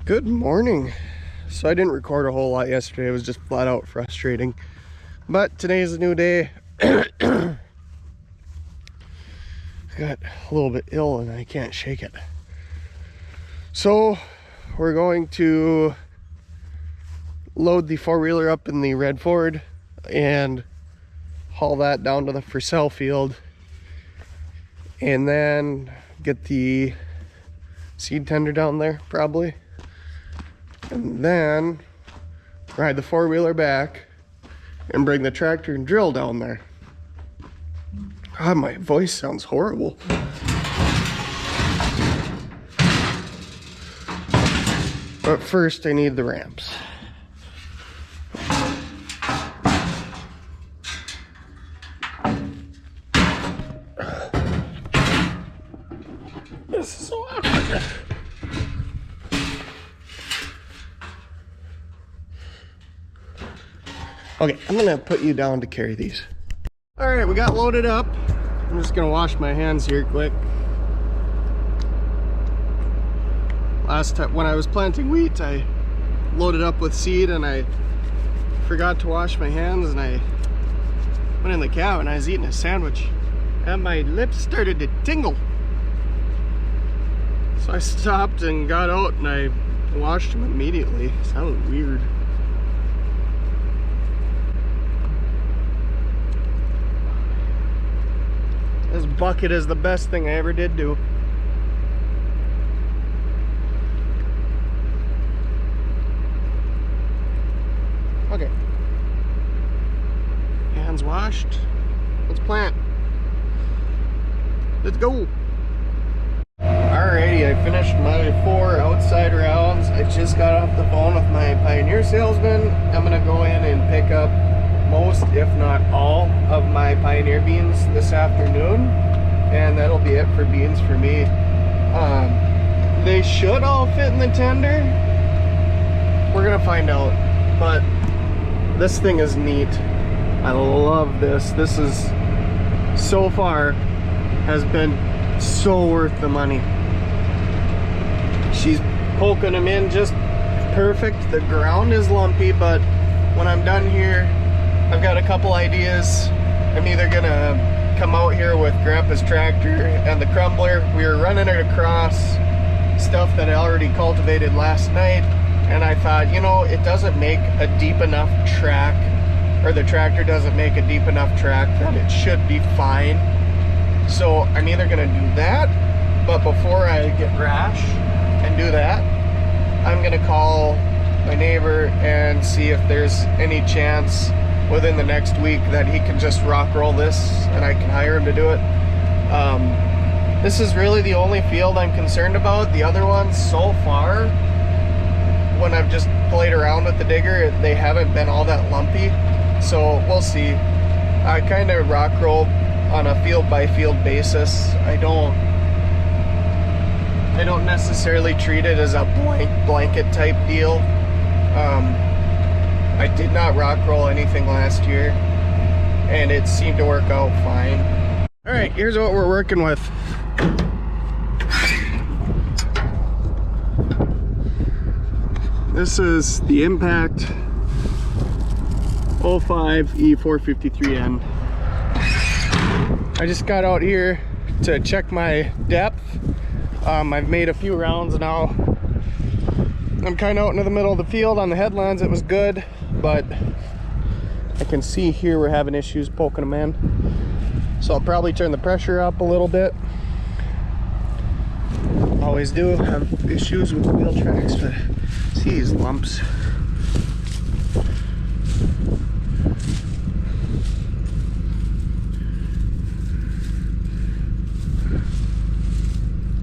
Good morning. So I didn't record a whole lot yesterday. It was just flat out frustrating. But today is a new day. I got a little bit ill and I can't shake it. So we're going to load the four-wheeler up in the red Ford and haul that down to the for sale field, and then get the seed tender down there probably, and then ride the four-wheeler back and bring the tractor and drill down there. God, my voice sounds horrible. But first I need the ramps. This is so awkward. Okay, I'm gonna put you down to carry these. All right, we got loaded up. I'm just gonna wash my hands here quick. Last time when I was planting wheat, I loaded up with seed and I forgot to wash my hands, and I went in the cab and I was eating a sandwich and my lips started to tingle. So I stopped and got out and I washed them immediately. It sounded weird. This bucket is the best thing I ever did do. Okay. Hands washed. Let's plant. Let's go. Alrighty, I finished my 4 outside rounds. I just got off the phone with my Pioneer salesman. I'm gonna go in and pick up most, if not all, of my Pioneer beans this afternoon, and that'll be it for beans for me. They should all fit in the tender. We're gonna find out, but this thing is neat. I love this. This is, so far, has been so worth the money. She's poking them in just perfect. The ground is lumpy, but when I'm done here, I've got a couple ideas. I'm either gonna come out here with Grandpa's tractor and the crumbler. We were running it across stuff that I already cultivated last night, and I thought, you know, it doesn't make a deep enough track, or the tractor doesn't make a deep enough track that it should be fine. So I'm either gonna do that, but before I get rash and do that, I'm gonna call my neighbor and see if there's any chance within the next week that he can just rock roll this and I can hire him to do it. This is really the only field I'm concerned about. The other ones so far, when I've just played around with the digger, they haven't been all that lumpy. So we'll see. I kind of rock roll on a field by field basis. I don't necessarily treat it as a blanket type deal. I did not rock roll anything last year, and it seemed to work out fine. All right, here's what we're working with. This is the Impact 05 E453N. I just got out here to check my depth. I've made a few rounds now. I'm kind of out into the middle of the field. On the headlands it was good, but I can see here we're having issues poking them in. So I'll probably turn the pressure up a little bit. Always do have issues with wheel tracks, but see these lumps.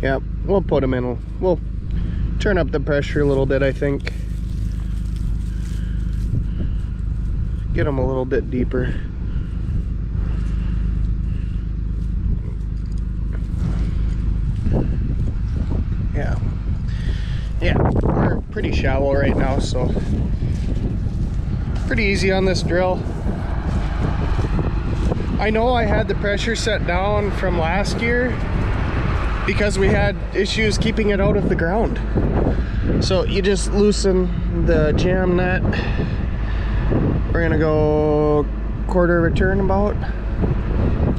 Yeah, we'll put them in. We'll turn up the pressure a little bit, I think. Get them a little bit deeper. Yeah, we're pretty shallow right now, so pretty easy on this drill. I know I had the pressure set down from last year because we had issues keeping it out of the ground. So you just loosen the jam nut. We're gonna go quarter of a turn about.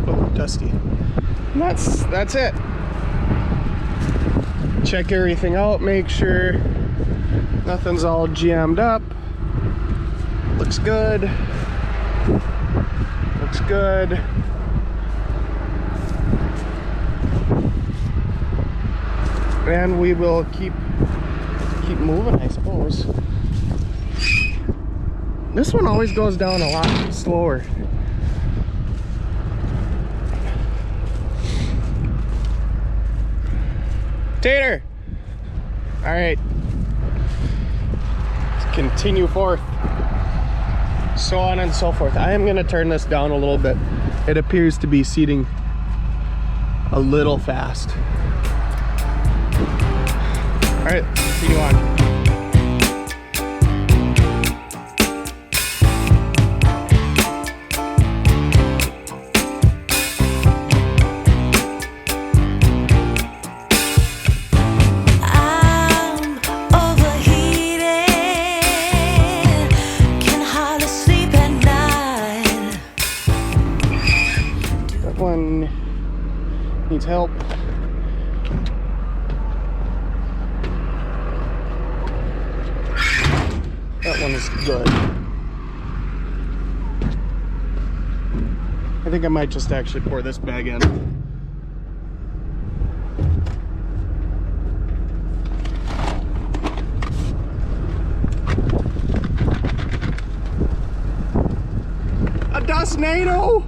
Oh, dusty. And that's it. Check everything out, make sure nothing's all jammed up. Looks good. Looks good. And we will keep moving, I suppose. This one always goes down a lot slower. Tater! Alright. Let's continue forth. So on and so forth. I am going to turn this down a little bit. It appears to be seeding a little fast. Alright, continue on. Needs help. That one is good. I think I might just actually pour this bag in. A dustnado!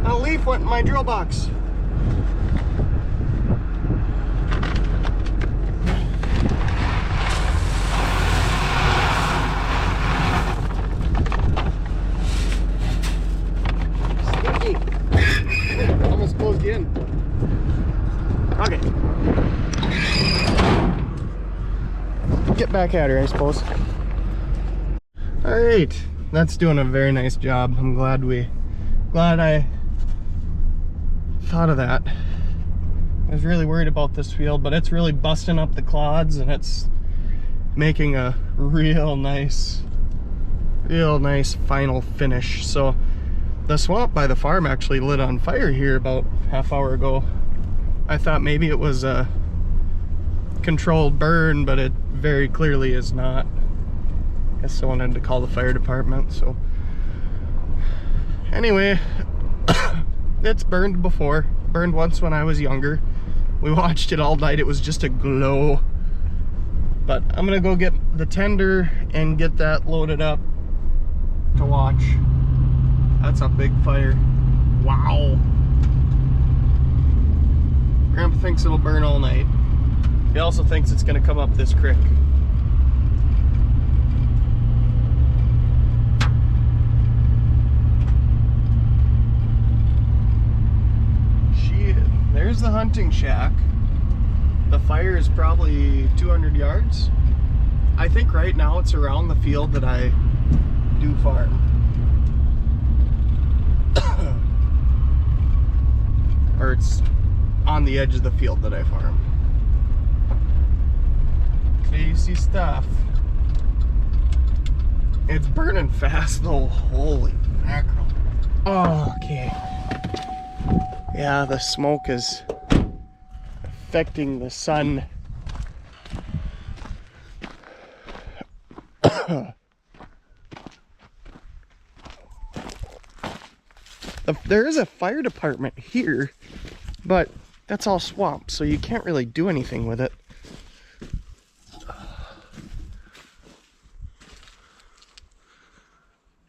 A leaf went in my drill box. Stinky. Almost closed in. Okay. Get back at her, I suppose. Alright. That's doing a very nice job. I'm glad I thought of that. I was really worried about this field, but it's really busting up the clods and it's making a real nice final finish. So the swamp by the farm actually lit on fire here about half hour ago. I thought maybe it was a controlled burn, but it very clearly is not. I guess someone had to call the fire department. So anyway, it's burned before. Burned once when I was younger. We watched it all night. It was just a glow. But I'm gonna go get the tender and get that loaded up to watch. That's a big fire. Wow. Grandpa thinks it'll burn all night. He also thinks it's gonna come up this creek. There's the hunting shack. The fire is probably 200 yards. I think right now it's around the field that I do farm. Or it's on the edge of the field that I farm. Crazy stuff. It's burning fast though. Holy mackerel. Oh, okay. Yeah, the smoke is affecting the sun. There is a fire department here, but that's all swamp, so you can't really do anything with it.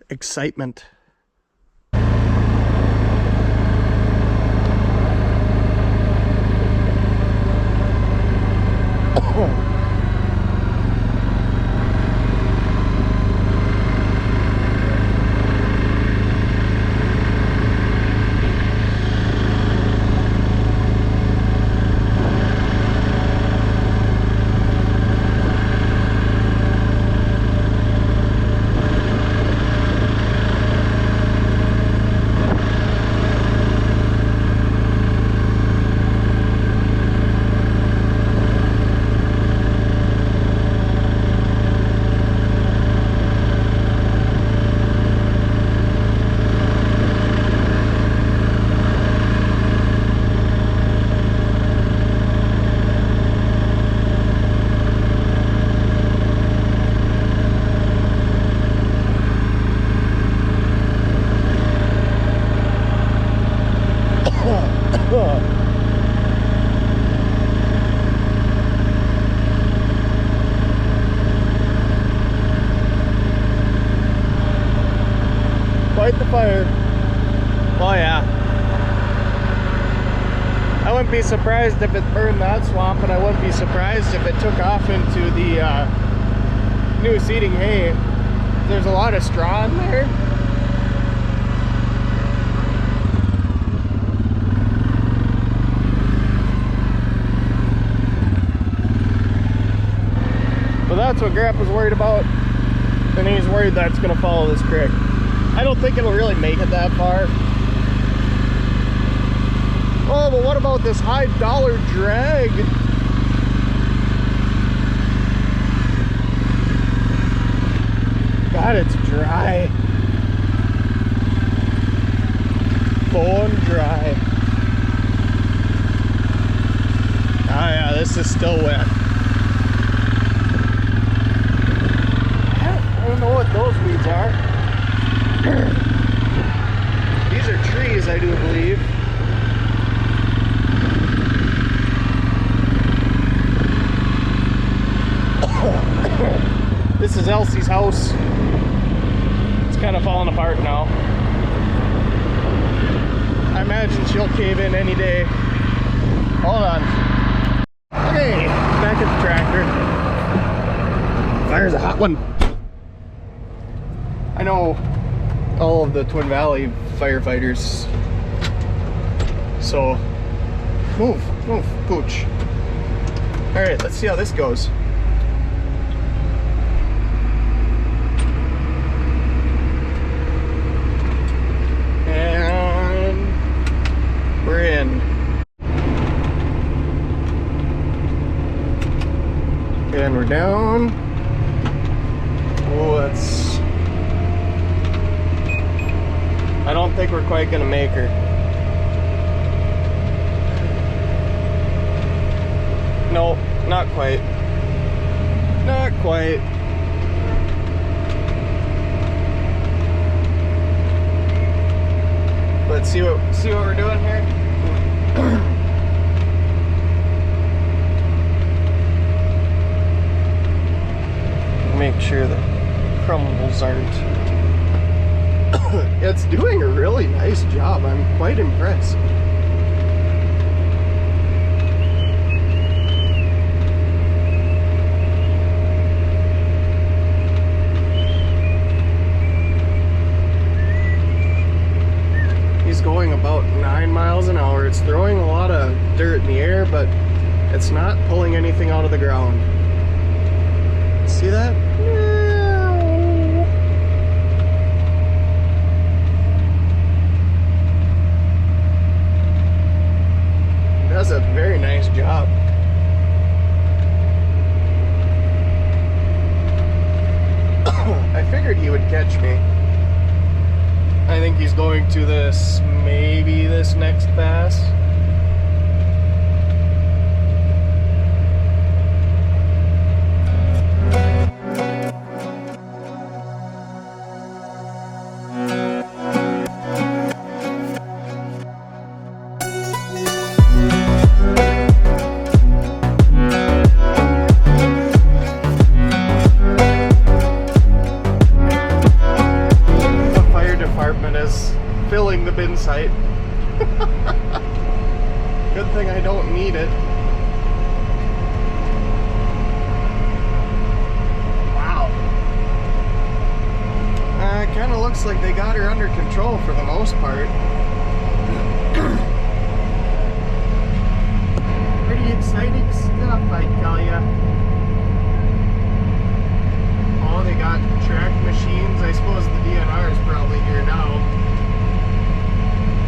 Excitement. surprised if it burned that swamp, and I wouldn't be surprised if it took off into the new seeding hay. There's a lot of straw in there. But that's what Grandpa's worried about, and he's worried that's gonna follow this creek. I don't think it'll really make it that far. Oh, but what about this high dollar drag? God, it's dry. Bone dry. Oh yeah, this is still wet. I don't know what those weeds are. These are trees, I do believe. This is Elsie's house. It's kind of falling apart now. I imagine she'll cave in any day. Hold on. Hey, back at the tractor. Fire's a hot one. I know all of the Twin Valley firefighters. So, move, pooch. All right, let's see how this goes. We're in. And we're down. Oh, that's... I don't think we're quite gonna make her. No, not quite. Not quite. Let's see what we're doing here. Make sure the crumbles aren't. It's doing a really nice job. I'm quite impressed. He's going about 9 miles an hour. It's throwing a lot of dirt in the air, but it's not pulling anything out of the ground. See that? Does a very nice job. I figured he would catch me. I think he's going to this, maybe this next pass. Filling the bin site. Good thing I don't need it. Wow. It kind of looks like they got her under control for the most part. Pretty exciting stuff, I tell ya. Oh, they got track machines. I suppose the DNR is probably here now.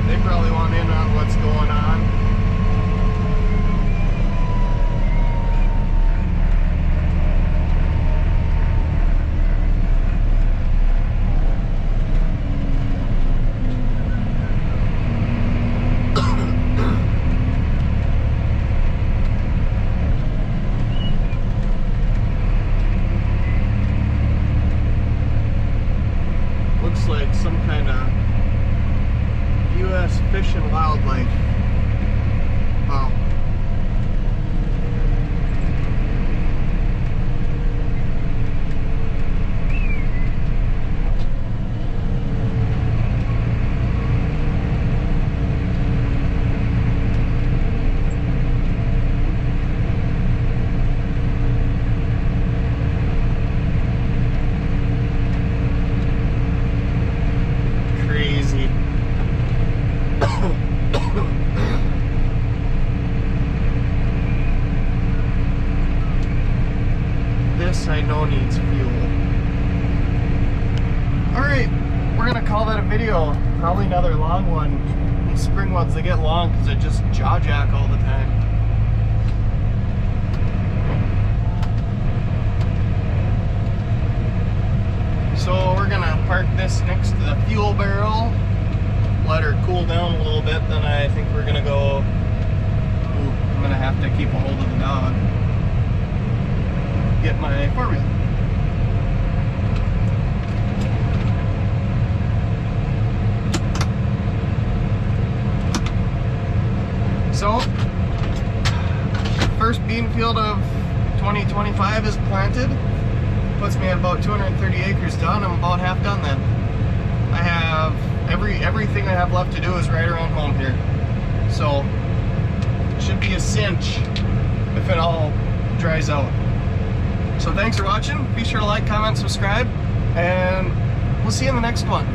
They probably want in on what's going on. this I know needs fuel. Alright, we're gonna call that a video. Probably another long one. These spring ones, they get long because they just jaw jack all the time. So we're gonna park this next to the fuel barrel, let her cool down a little bit, then I think we're gonna go, I'm gonna have to keep a hold of the dog, get my four-wheel. So, first bean field of 2025 is planted. Puts me at about 230 acres done. I'm about half done then. I have everything I have left to do is right around home here. So, it should be a cinch if it all dries out. So thanks for watching. Be sure to like, comment, subscribe, and we'll see you in the next one.